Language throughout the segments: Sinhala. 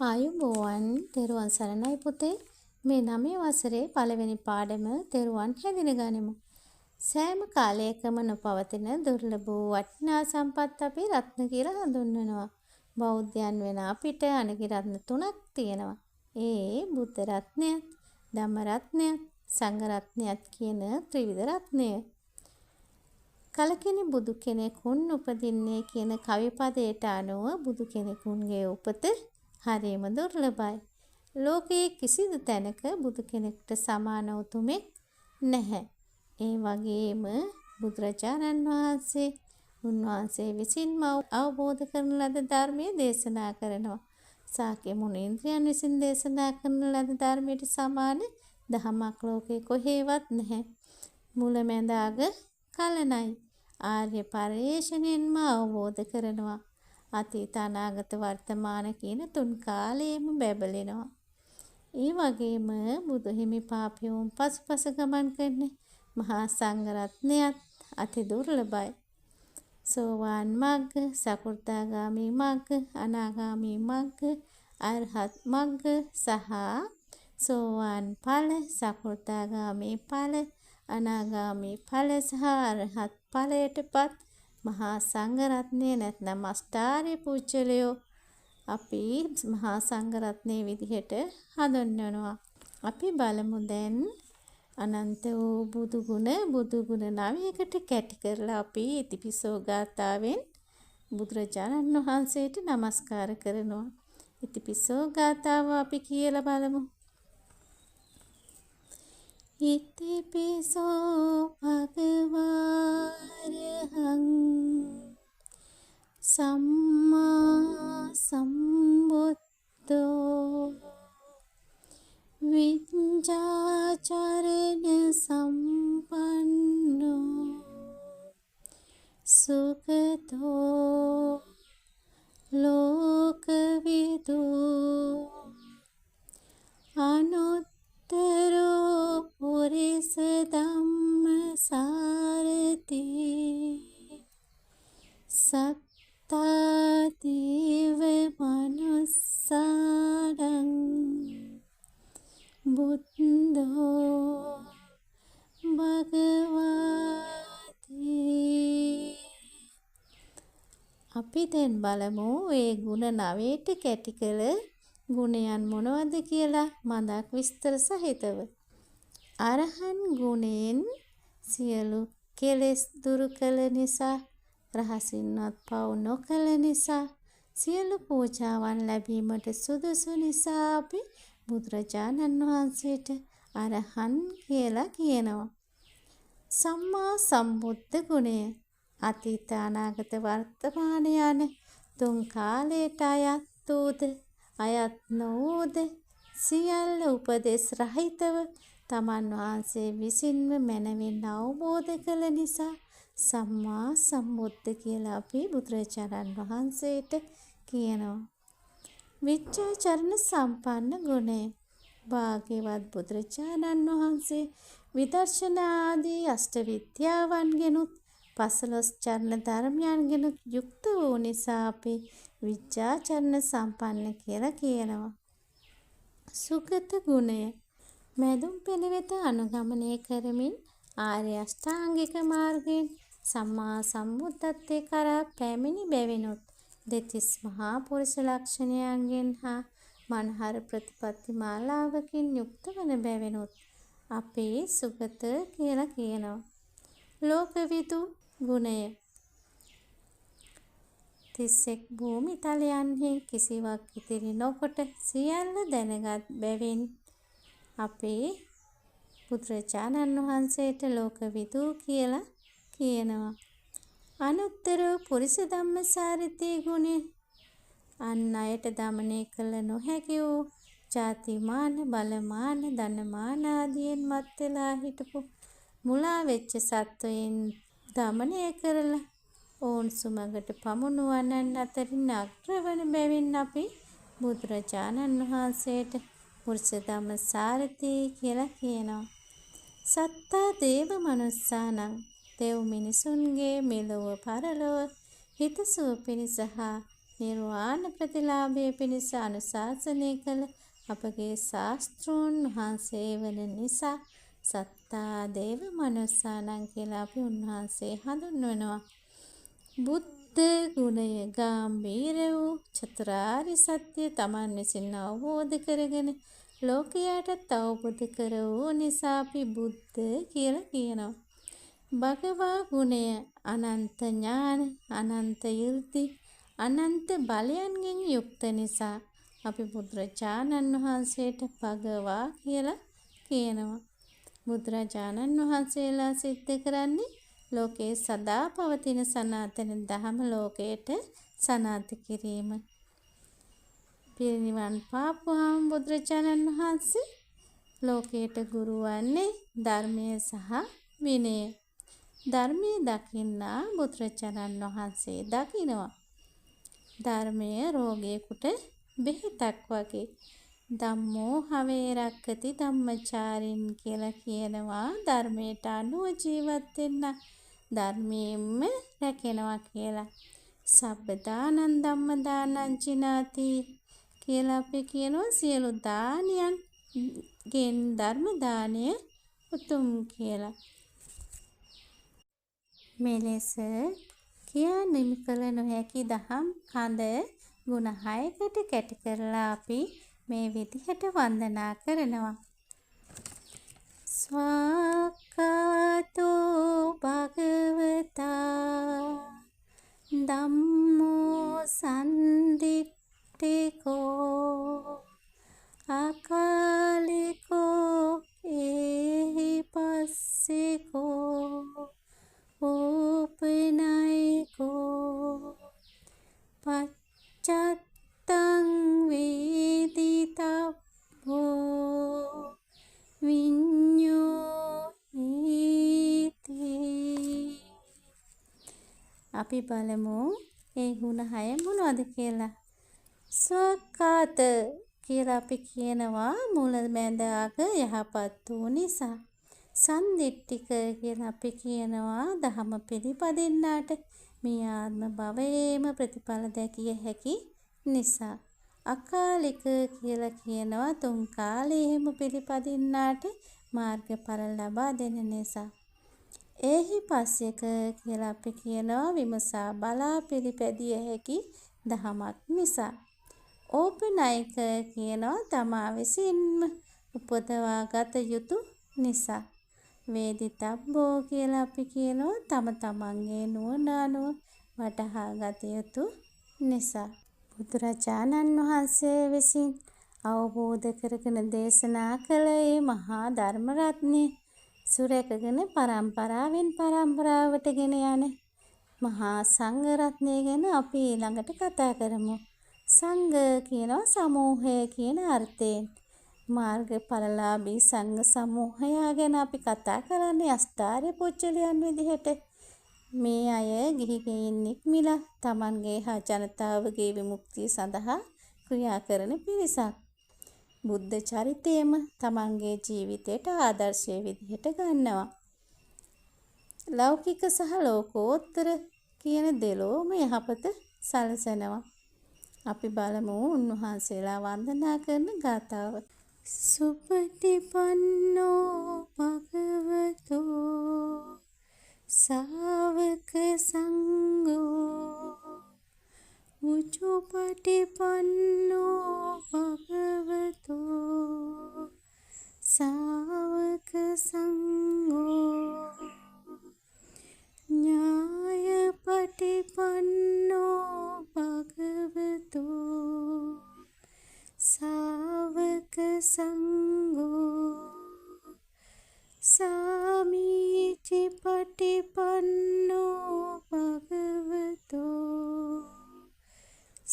ආයුබෝවන් තෙරුවන් සරණයි පුතේ. මේ 9 වසරේ පළවෙනි පාඩම තෙරුවන් හැඳින ගනිමු. සෑම කාලයකම නොපවතින දුර්ලභ වූ වටිනා සම්පත් අපි රත්න කියලා හඳුන්වනවා. බෞද්ධයන් වෙන අපිට අනගි රත්න 3ක් තියෙනවා. ඒ බුද්ධ රත්නයත්, ධම්ම රත්නයත්, සංඝ රත්නයත් කියන ත්‍රිවිධ රත්නය. කලකිනි බුදු කෙනෙකුන් උපදින්නේ කියන කවි පදයට අනුව බුදු කෙනෙකුන්ගේ උපත හරිම දුර්ලභයි. ලෝකයේ කිසිදු තැනක බුදු කෙනෙකුට සමාන උතුමෙක් නැහැ. ඒ වගේම බුදුරජාණන් වහන්සේ උන්වහන්සේ විසින්ම අවබෝධ කරන ලද ධර්මය දේශනා කරනවා. ශාක්‍ය මුනීන්ද්‍රයන් විසින් දේශනා කරන ලද ධර්මයට සමාන දහමක් ලෝකේ කොහෙවත් නැහැ. මුලැමැද අග කලනයි. ආර්ය පරිශ්‍රණයෙන්ම අවබෝධ කරනවා. අතීත අනාගත වර්තමාන කියන තුන් කාලයේම බැබලෙනවා. ඒ වගේම බුදු හිමි පාපයෝන් පසුපස ගමන් කරන මහා සංඝ රත්නයත් අති දුර්ලභයි. සෝවාන් මග්ග, සකෘදාගාමි මග්ග, අනාගාමි මග්ග, අරහත් මග්ග සහ සෝවාන් ඵල, සකෘදාගාමි ඵල, අනාගාමි ඵල සහ අරහත් ඵලයටපත් මහා සංඝ රත්නය නැත්නම් අෂ්ටාර්ය පූජ්‍යලයෝ අපි මහා සංඝ රත්නයේ විදිහට හඳුන්වනවා. අපි බලමු දැන් අනන්ත වූ බුදු ගුණ 9කට කැටි කරලා අපි ඉතිපිසෝ ගාථාවෙන් බුදුරජාණන් වහන්සේට නමස්කාර කරනවා. ඉතිපිසෝ ගාථාව අපි කියලා බලමු. ඉතිපිසෝ භගවාරහං සම්මා සම්බුද්ධෝ විඤ්ඤාචරණ සම්පන්නෝ සුඛතෝ ලෝකවිදු අනුත්තරෝ පුරිස ධම්ම සාරති සත්තා දේව මනුස්සාරං බුද්ධෝ භගවති. අපි දැන් බලමු ඒ ගුණ 9ට කැටි කළ ගුණයන් මොනවද කියලා මඳක් විස්තර සහිතව. අරහන් ගුණයෙන් සියලු කෙලෙස් දුරු කළ නිසා, රහසින්වත් පව් නොකළ නිසා, සියලු පූජාවන් ලැබීමට සුදුසු නිසා අපි බුදුරජාණන් වහන්සේට අරහන් කියලා කියනවා. සම්මා සම්බුද්ධ ගුණය අතීත අනාගත වර්තමාන යන තුන් කාලයට අයත් වූද අයත් නොවූද සියල්ල උපදෙස් රහිතව තමන් වහන්සේ විසින්ම මනවින් අවබෝධ කළ නිසා සම්මා සම්බුද්ධ කියලා අපි බුදුරජාණන් වහන්සේට කියනවා. විඤ්ඤාචරණ සම්පන්න ගුණය භාග්‍යවත් බුදුරජාණන් වහන්සේ විදර්ශනා ආදී අෂ්ට විද්‍යාවන්ගෙනුත් 15 චරණ ධර්මයන්ගෙනුත් යුක්ත වූ නිසා අපි විඤ්ඤාචරණ සම්පන්න කියලා කියනවා. සුගත ගුණය මැදුම් පිළිවෙත අනුගමනය කරමින් ආර්ය අෂ්ටාංගික මාර්ගයෙන් සම්මා සම්බුද්ධත්වයේ කරා පැමිණි බැවිනුත් දෙතිස් මහා පුරුෂ ලක්ෂණයන්ගෙන් හා මනහර ප්‍රතිපත්ති මාලාවකින් යුක්ත වන බැවිනුත් අපි සුගත කියලා කියනවා. ලෝකවිදු ගුණය 31 භූමි තලයන්හි කිසිවක් ඉතිරි නොකොට සියල්ල දැනගත් බැවින් අපි බුදුරජාණන් වහන්සේට ලෝකවිදු කියලා කියනවා. අනුත්තර පුරිස ධම්මසාරති ගුණය අන් අයට දමනය කළ නොහැකි වූ ජාතිමාන බලමාන ධනමාන ආදියෙන් මත් වෙලා හිටපු මුලා වෙච්ච සත්වයන් දමනය කරලා ඔවුන් සුමගට පමුණුවන්නන් අතරින් අග්‍රවන බැවින් අපි බුදුරජාණන් වහන්සේට පුරිස ධම්මසාරති කියලා කියනවා. සත්තා දේව මනුස්සානං දෙව් මිනිසුන්ගේ මෙලොව පරලොව හිතසුව පිණිස හා නිර්වාණ ප්‍රතිලාභය පිණිස අනුශාසනය කළ අපගේ ශාස්ත්‍රූන් වහන්සේ වන නිසා සත්තා දේව මනුස්සානං කියලා අපි උන්වහන්සේ හඳුන්වනවා. බුද්ධ ගුණය ගාම්භීර වූ චතුරාර්ය සත්‍ය තමන් විසින් අවබෝධ කරගෙන ලෝකයාටත් අවබෝධ කර වූ නිසා අපි බුද්ධ කියලා කියනවා. භගවා ගුණය අනන්ත ඥාන, අනන්ත 이르දි, අනන්ත බලයන්ගෙන් යුක්ත නිසා අපි බුදුරජාණන් වහන්සේට භගවා කියලා කියනවා. බුදුරජාණන් වහන්සේලා සිද්ධ කරන්නේ ලෝකේ සදා පවතින සනාතන දහම ලෝකයට සනාත කිරීම. පිරිනිවන් පාපුවාම බුදුරජාණන් වහන්සේ ලෝකයට ගුරු වන්නේ ධර්මය සහ විනය. ධර්මයේ දකින්නා බුදුරජාණන් වහන්සේ දකිනවා. ධර්මය රෝගියෙකුට බෙහෙතක් වගේ. ධම්මෝ හවේ රක්කති ධම්මචාරින් කියලා කියනවා. ධර්මයට අනුව ජීවත් වෙන්න ධර්මයෙන්ම රැකෙනවා කියලා. සබ්බදානං ධම්මදානං චිනාති කියලා අපි කියනවා. සියලු දානයන් ගෙන් ධර්ම දානය උතුම් කියලා. මෙලෙස කියා නිම කළ නොහැකි දහම් කඳ ගුණ 6කට කැටි කරලා අපි මේ විදිහට වන්දනා කරනවා. ස්වාක්ඛාතෝ භගවතා ධම්මෝ සන්දිට්ඨිකෝ අකාලිකෝ ඒහිපස්සිකෝ ඕපනයිකෝ පච්චත්තං වේදිතබ්බෝ විඤ්ඤෝ හීති. අපි බලමු ඒ ගුණ 6 මොනවද කියලා. ස්වාක්ඛාත කියලා අපි කියනවා මුලැමැද අග යහපත් වූ නිසා. සන්දිට්ඨික කියලා අපි කියනවා ධහම පිළිපදින්නාට මේ ආත්ම භවයේම ප්‍රතිඵල දැකිය හැකි නිසා. අකාලික කියලා කියනවා තුන් කාලයේම පිළිපදින්නාට මාර්ගඵල ලබා දෙන නිසා. ඒහිපස්සික කියලා අපි කියනවා විමසා බලා පිළිපැදිය හැකි දහමක් නිසා. ඕපනයික කියනවා තමා විසින්ම උපදවා ගත යුතු නිසා. වේදිතබ්බෝ කියලා අපි කියනවා තම තමන්ගේ නුවණ අනුව වටහා ගත යුතු නිසා. බුදුරජාණන් වහන්සේ විසින් අවබෝධ කරගෙන දේශනා කළ මේ මහා ධර්ම රත්නය සුරැකගෙන පරම්පරාවෙන් පරම්පරාවට ගෙන යන මහා සංඝ රත්නය ගැන අපි ඊළඟට කතා කරමු. සංඝ කියනවා සමූහය කියන අර්ථයෙන්. මාර්ගඵලලාභී සංඝ සමූහය ගැන අපි කතා කරන්නේ අෂ්ටාර්ය පුජ්‍යලයන් විදිහට. මේ අය ගිහි ගෙයින් නික්මිලා තමන්ගේ හා ජනතාවගේ විමුක්තිය සඳහා ක්‍රියා කරන පිරිසක්. බුද්ධ චරිතයම තමන්ගේ ජීවිතයට ආදර්ශය විදිහට ගන්නවා. ලෞකික සහ ලෝකෝත්තර කියන දෙලොවම යහපත සලසනවා. අපි බලමු උන්වහන්සේලා වන්දනා කරන ගාථාව. සුපටිපන්නෝ භගවතෝ ශාවක සංඝෝ උජුපටිපන්නෝ භගවතෝ ශාවක සංඝෝ ඥායපටිපන්නෝ භගවතෝ ශාවක සංඝෝ සාමීචි පටිපන්නෝ භගවතෝ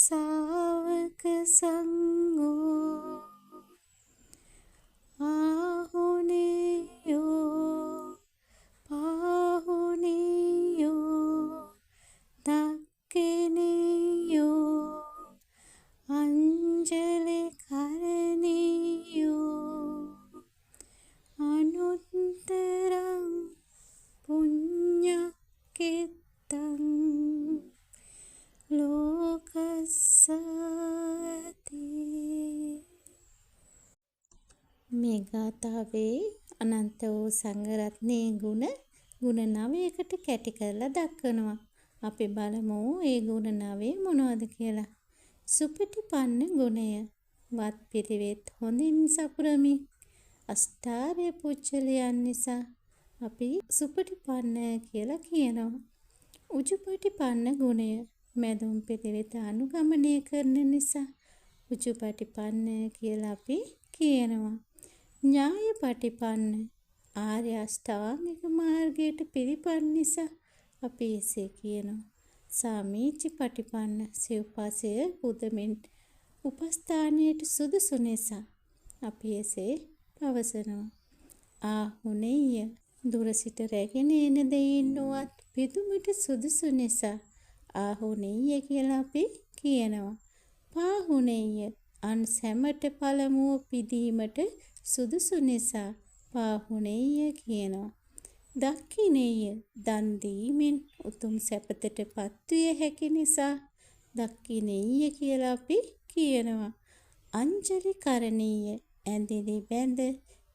ශාවක සංඝෝ ආහුනේයෝ පාහුනේයෝ දක්ඛිනේයෝ අංජලි කරණීයෝ මේ ගාථාවේ අනන්ත වූ සංඝරත්නයේ ගුණ 9කට කැටි කරලා දක්වනවා. අපි බලමු ඒ ගුණ 9 මොනවද කියලා. සුපටිපන්න ගුණය. වත් පිළිවෙත් හොඳින් සපුරමි. අෂ්ටාර්ය පුච්චලයන් නිසා අපි සුපටිපන්න කියලා කියනවා. උජුපටිපන්න ගුණය. මැදුම් පිළිවෙත අනුගමනය කරන නිසා උජුපටිපන්න කියලා අපි කියනවා. ඥායපටිපන්න ආර්ය අෂ්ටාංගික මාර්ගයට පිළිපන් නිසා අපි එසේ කියනවා. සාමීචිපටිපන්න සිව්පසය බුදමින් උපස්ථානයට සුදුසු නිසා අපි එසේ පවසනවා. ආහුනේය දුර සිට රැගෙන එන දෙයින් නොවත් පිදුමට සුදුසු නිසා ආහුනේය කියලා අපි කියනවා. පාහුනේය අන් සැමට පළමුව පිදීමට සුදුසු නිසා පාහුනේය කියනවා. දක්ඛිනේය දන් දීමෙන් උතුම් සැපතට පත්විය හැකි නිසා දක්ඛිනේය කියලා අපි කියනවා. අංජලි කරණීය ඇඳිලි බැඳ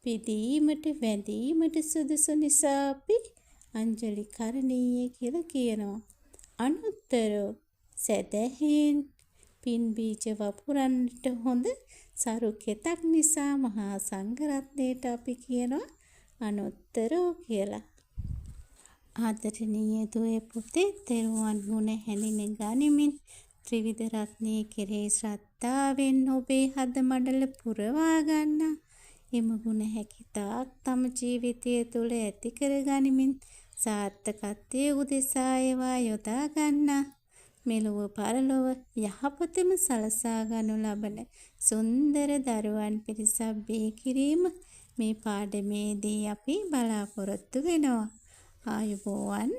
පිදීමට වැඳීමට සුදුසු නිසා අපි අංජලි කරණීය කියලා කියනවා. අනුත්තරෝ සැදැහෙන් පින් බීජ වපුරන්නට හොඳ සරු කෙතක් නිසා මහා සංඝරත්නයට අපි කියනවා අනුත්තරෝ කියලා. ආදරණීය දුවේ පුතේ තෙරුවන් ගුණ හැඳින ගනිමින් ත්‍රිවිධ රත්නයේ කෙරෙහි ශ්‍රද්ධාවෙන් ඔබේ හද මඩල පුරවා ගන්නා එම ගුණ හැකිතාක් තම ජීවිතය තුළ ඇති කර ගනිමින් සාර්ථකත්වයේ උදෙසා ඒවා යොදා ගන්නා මෙලොව පරලොව යහපතම සලසා ගනු ලබන සුන්දර දරුවන් පිරිසක් බිහි කිරීම මේ පාඩමේදී අපි බලාපොරොත්තු වෙනවා. ආයුබෝවන්.